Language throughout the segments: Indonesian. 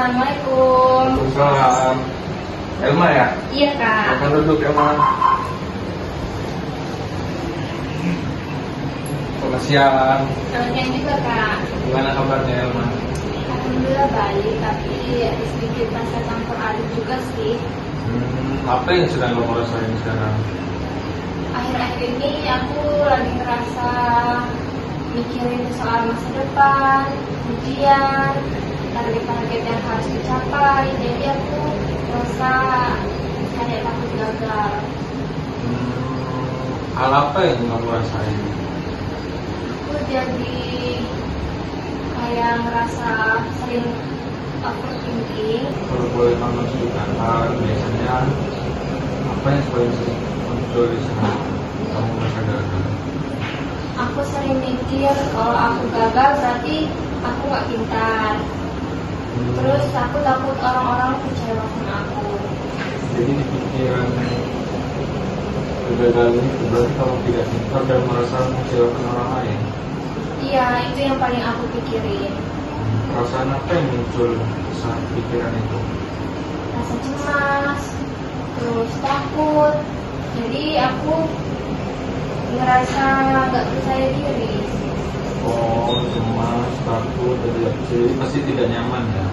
Assalamualaikum. Waalaikumsalam. Elma ya? Iya kak. Silakan duduk Elma. Selamat siang. Selamat siang juga kak. Gimana kabarnya Elma? Alhamdulillah baik, tapi ada sedikit rasa campur aduk juga sih. Apa yang sedang kamu rasain sekarang? Akhir-akhir ini aku lagi ngerasa mikirin soal masa depan, ujian, target-target yang harus dicapai. Jadi aku merasa kayak takut gagal. Hal apa yang kamu rasain? Aku jadi kayak ngerasa sering overthinking. Kalau boleh kamu ceritakan, biasanya apa yang paling sering muncul di sana? Kamu merasa gagal? Aku sering mikir kalau aku gagal berarti aku gak pintar. Terus aku takut orang-orang kecewakan aku. Jadi di pikiran kegagalan itu berarti kamu tidak pintar dan merasa mengecewakan orang lain. Iya, itu yang paling aku pikirin. Perasaan apa yang muncul saat pikiran itu? Rasa cemas, terus takut. Jadi aku ngerasa gak percaya diri. Oh, cemas, takut, jadi pasti tidak nyaman ya?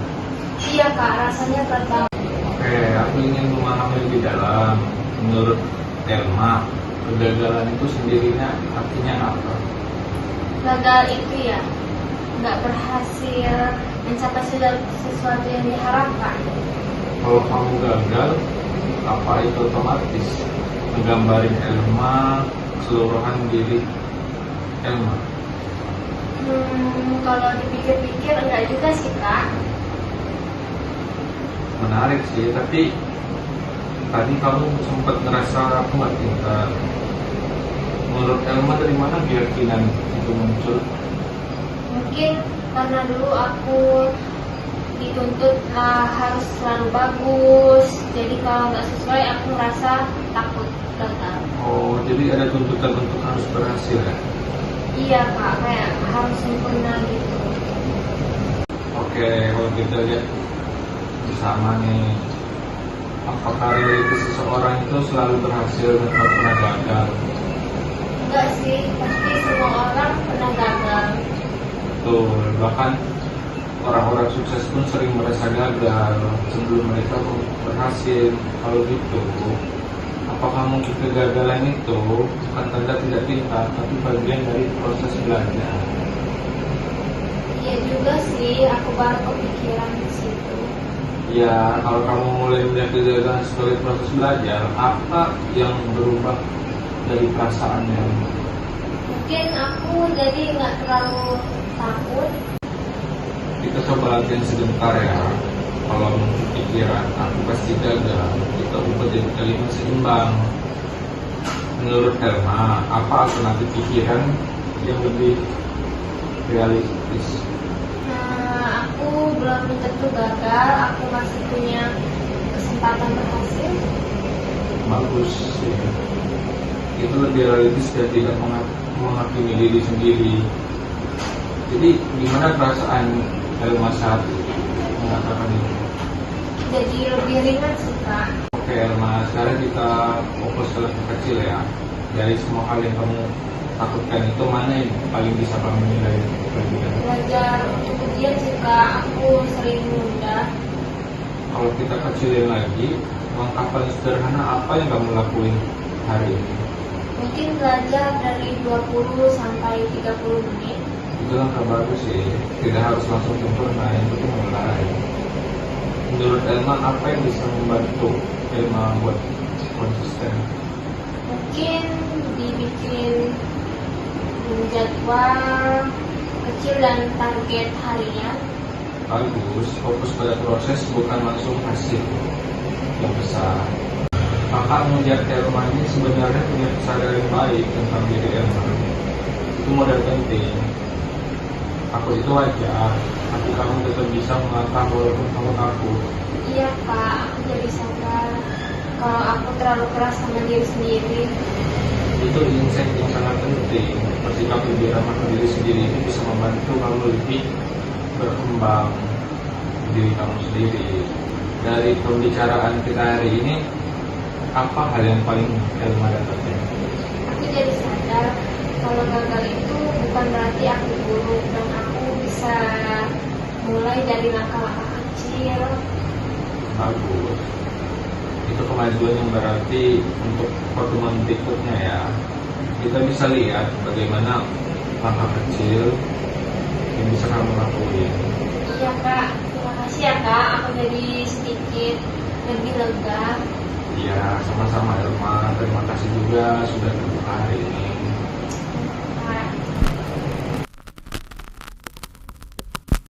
Iya kak, rasanya pertama. Oke, aku ingin memahami lebih dalam. Menurut Elma, kegagalan itu sendirinya artinya apa? Gagal itu ya gak berhasil mencapai sesuatu yang diharapkan. Kalau kamu gagal, apa itu otomatis menggambarin Elma keseluruhan diri Elma? Kalau dipikir-pikir enggak juga sih kak. Menarik sih, tapi tadi kamu sempat ngerasa aku nggak pintar. Menurut Elma dari mana keyakinan itu muncul? Mungkin karena dulu aku dituntut harus selalu bagus. Jadi kalau nggak sesuai aku merasa takut gagal. Oh, jadi ada tuntutan untuk harus berhasil ya? Iya kak, kayak harus sempurna gitu. Oke, kalau kita lihat bersama nih, apakah realiti seseorang itu selalu berhasil dan tak pernah gagal? Enggak sih, pasti semua orang pernah gagal. Tuh, bahkan orang-orang sukses pun sering merasa gagal sebelum mereka berhasil. Kalau gitu, apakah mungkin kegagalan itu bukan tanda tidak pintar, tapi bagian dari proses belajar? Iya juga sih, aku baru kepikiran di situ. Ya, kalau kamu mulai melihat kegagalan sebagai proses belajar, apa yang berubah dari perasaannya? Mungkin aku jadi nggak terlalu takut. Kita coba latihan sebentar ya. Kalau muncul pikiran, aku pasti gagal, kita ubah jadi kalimat seimbang. Menurut Elma, apa alternatif pikiran yang lebih realistis? Aku belum tentu gagal, aku masih punya kesempatan berhasil. Bagus ya. Itu lebih realistis dan tidak menghakimi diri sendiri. Jadi gimana perasaan Elma saat mengatakan itu? Jadi lebih ringan sih kak. Oke Elma, sekarang kita fokus ke lebih kecil ya. Dari semua hal yang kamu takutkan itu, mana yang paling bisa kamu nilai kelebihan? Belajar untuk ujian sih kak, aku sering nunda. Kalau kita kecilin lagi, langkah paling sederhana apa yang kamu lakuin hari ini? Mungkin belajar dari 20 sampai 30 menit. Itu langkah bagus sih, tidak harus langsung sempurna, yang penting mulai. Menurut Elma, apa yang bisa membantu Elma buat konsisten? Mungkin dibikin jadwal kecil dan target harian. Bagus, fokus pada proses bukan langsung hasil yang besar. Kakak melihat Elma ini sebenarnya punya kesadaran yang baik tentang diri Elma. Itu modal penting. Aku itu wajar, tapi kamu tetap bisa melangkah walaupun kamu takut. Iya kak, aku jadi sadar kalau aku terlalu keras sama diri sendiri. Itu insight yang sangat penting. Bersikap lebih ramah ke diri sendiri itu bisa membantu kamu lebih berkembang. diri kamu sendiri. Dari pembicaraan kita hari ini, apa hal yang paling Elma dapatkan? Aku jadi sadar kalau gagal itu bukan berarti aku buruk, dan aku bisa mulai dari langkah-langkah kecil. Bagus. Itu kemajuan yang berarti untuk pertemuan berikutnya ya. Kita bisa lihat bagaimana langkah kecil yang bisa kamu lakuin. Iya kak, terima kasih ya kak, aku jadi sedikit lebih lega. Ya, sama-sama Elma. Terima kasih juga sudah terbuka hari ini.